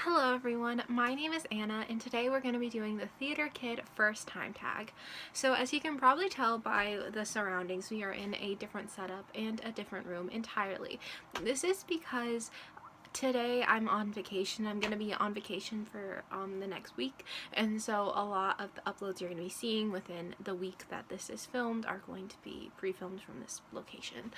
Hello everyone, my name is Anna and today we're going to be doing the Theater Kid first time tag. So as you can probably tell by the surroundings, we are in a different setup and a different room entirely. This is because today I'm on vacation. I'm going to be on vacation for the next week, and so a lot of the uploads you're going to be seeing within the week that this is filmed are going to be pre-filmed from this location.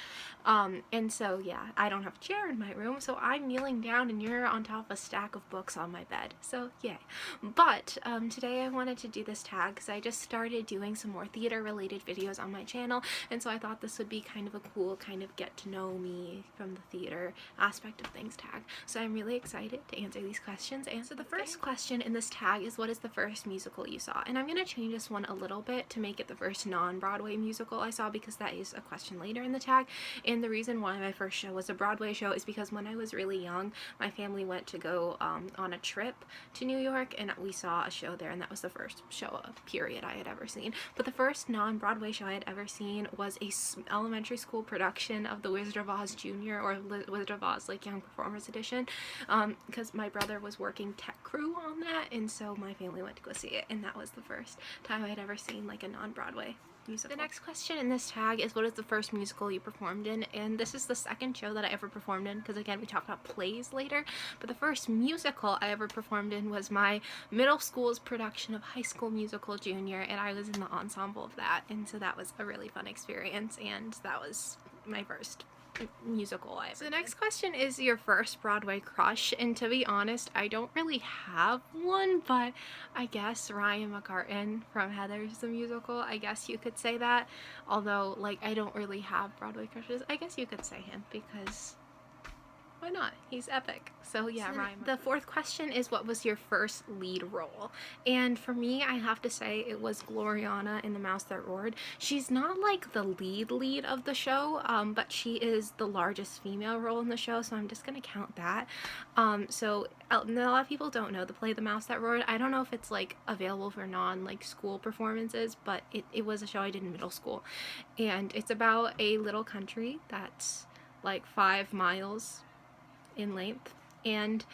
And so yeah, I don't have a chair in my room, so I'm kneeling down and you're on top of a stack of books on my bed, so yay. But today I wanted to do this tag because I just started doing some more theater related videos on my channel, and so I thought this would be kind of a cool kind of get to know me from the theater aspect of things tag. So I'm really excited to answer these questions. And so the first question in this tag is, what is the first musical you saw? And I'm going to change this one a little bit to make it the first non-Broadway musical I saw, because that is a question later in the tag. And the reason why my first show was a Broadway show is because when I was really young, my family went to go on a trip to New York, and we saw a show there, and that was the first show period I had ever seen. But the first non-Broadway show I had ever seen was a elementary school production of The Wizard of Oz Jr. or Wizard of Oz like Young Performers Edition, because my brother was working tech crew on that, and so my family went to go see it, and that was the first time I had ever seen like a non-Broadway musical. The next question in this tag is, what is the first musical you performed in? And this is the second show that I ever performed in, because again we talked about plays later, but the first musical I ever performed in was my middle school's production of High School Musical Junior, and I was in the ensemble of that, and so that was a really fun experience, and that was my first musical I ever. So the next question is your first Broadway crush, and to be honest, I don't really have one, but I guess Ryan McCartan from Heathers the Musical, I guess you could say that, although like I don't really have Broadway crushes. I guess you could say him because why not? He's epic. So yeah, Ryan. The fourth question is, what was your first lead role? And for me, I have to say it was Gloriana in The Mouse That Roared. She's not like the lead of the show, but she is the largest female role in the show, so I'm just gonna count that. So a lot of people don't know the play The Mouse That Roared. I don't know if it's like available for like school performances, but it was a show I did in middle school, and it's about a little country that's like 5 miles in length, and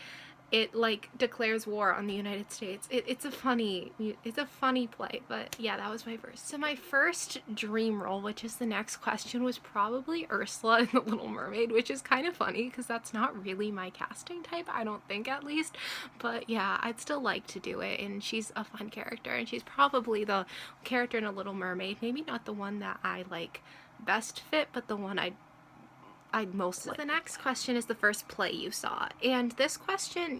it like declares war on the United States. It's a funny play, but yeah, that was my first. So my first dream role, which is the next question, was probably Ursula in The Little Mermaid, which is kind of funny because that's not really my casting type, I don't think, at least, but yeah, I'd still like to do it, and she's a fun character, and she's probably the character in A Little Mermaid, maybe not the one that I like best fit, but the one I'd most like. So the next question is the first play you saw, and this question,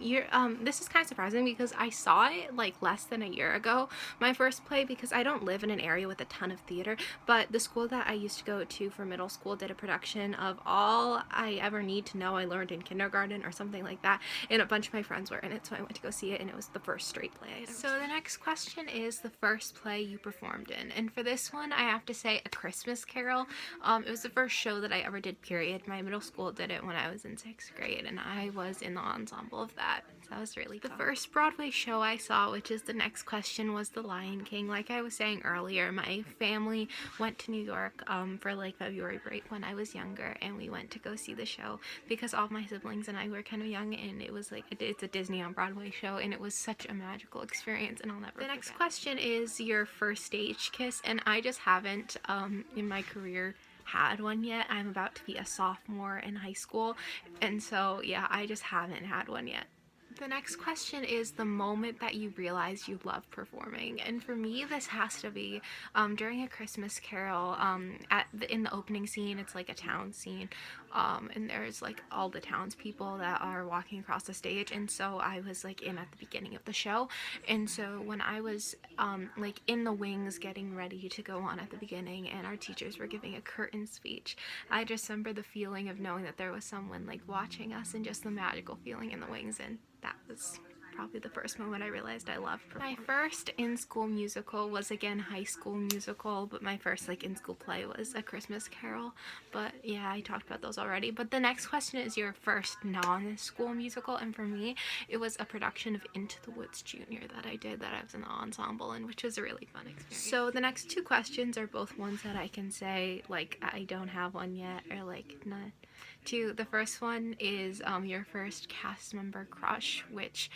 this is kind of surprising because I saw it like less than a year ago, my first play, because I don't live in an area with a ton of theater, but the school that I used to go to for middle school did a production of All I Ever Need to Know I Learned in Kindergarten or something like that, and a bunch of my friends were in it, so I went to go see it, and it was the first straight play I'd ever seen. So the next question is the first play you performed in, and for this one I have to say A Christmas Carol. It was the first show that I ever did, period. My middle school did it when I was in 6th grade, and I was in the ensemble of that, so that was really fun. The first Broadway show I saw, which is the next question, was The Lion King. Like I was saying earlier, my family went to New York for like February break when I was younger, and we went to go see the show because all of my siblings and I were kind of young, and it was like, it's a Disney on Broadway show, and it was such a magical experience, and I'll never forget. The next question is your first stage kiss, and I just haven't in my career had one yet. I'm about to be a sophomore in high school, and so yeah, I just haven't had one yet. The next question is the moment that you realize you love performing, and for me this has to be during A Christmas Carol. In the opening scene, it's like a town scene, and there's like all the townspeople that are walking across the stage, and so I was like at the beginning of the show, and so when I was like in the wings getting ready to go on at the beginning, and our teachers were giving a curtain speech, I just remember the feeling of knowing that there was someone like watching us, and just the magical feeling in the wings, and that was probably the first moment I realized I loved performing. My first in-school musical was again High School Musical, but my first like in-school play was A Christmas Carol. But yeah, I talked about those already. But the next question is your first non-school musical, and for me it was a production of Into the Woods Junior that I did, that I was in the ensemble in, which was a really fun experience. So the next two questions are both ones that I can say like I don't have one yet, or like not 2. The first one is your first cast member crush, which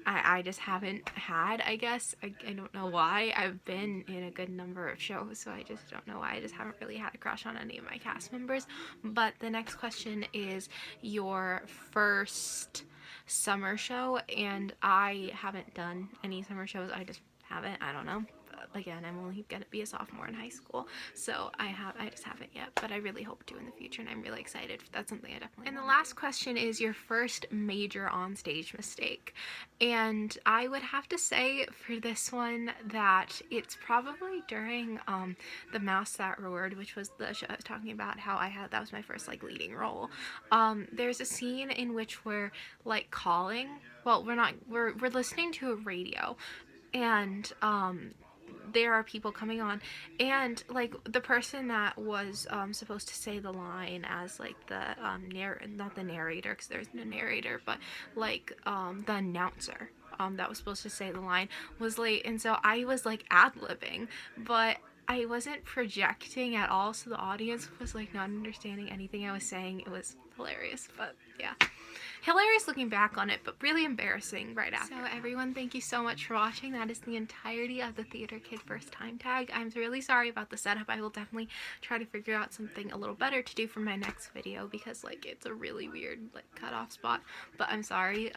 I just haven't had, I guess. I don't know why. I've been in a good number of shows, so I just don't know why. I just haven't really had a crush on any of my cast members. But the next question is your first summer show, and I haven't done any summer shows. I just haven't. I don't know. Again, I'm only gonna be a sophomore in high school, so I just haven't yet, but I really hope to in the future, and I'm really excited. That's something I definitely. And the last question is your first major on-stage mistake, and I would have to say for this one that it's probably during the Mouse That Roared, which was the show I was talking about, how that was my first like leading role. There's a scene in which we're like calling. Well, we're listening to a radio, and there are people coming on, and like the person that was supposed to say the line as like the not the narrator, because there's no narrator, but like the announcer that was supposed to say the line was late, and so I was like ad-libbing, but I wasn't projecting at all, so the audience was like not understanding anything I was saying. It was hilarious, but yeah. Hilarious looking back on it, but really embarrassing right after. So everyone, thank you so much for watching. That is the entirety of the Theater Kid first time tag. I'm really sorry about the setup. I will definitely try to figure out something a little better to do for my next video, because like it's a really weird like cutoff spot, but I'm sorry.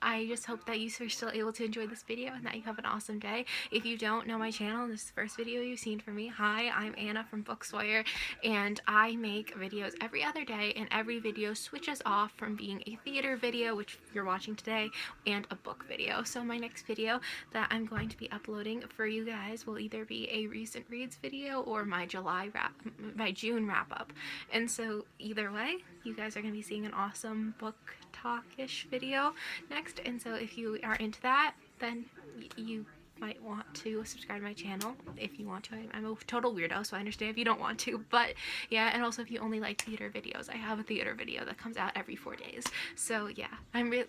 I just hope that you are still able to enjoy this video and that you have an awesome day. If you don't know my channel and this is the first video you've seen from me, hi, I'm Anna from BookSawyer, and I make videos every other day, and every video switches off from being a theater video, which you're watching today, and a book video. So my next video that I'm going to be uploading for you guys will either be a recent reads video or my June wrap up. And so either way, you guys are going to be seeing an awesome book talk-ish video next. And so if you are into that, then you might want to subscribe to my channel if you want to. I'm a total weirdo, so I understand if you don't want to, but yeah. And also if you only like theater videos, I have a theater video that comes out every 4 days. So yeah,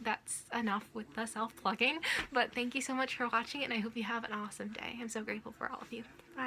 that's enough with the self-plugging, but thank you so much for watching it, and I hope you have an awesome day. I'm so grateful for all of you. Bye.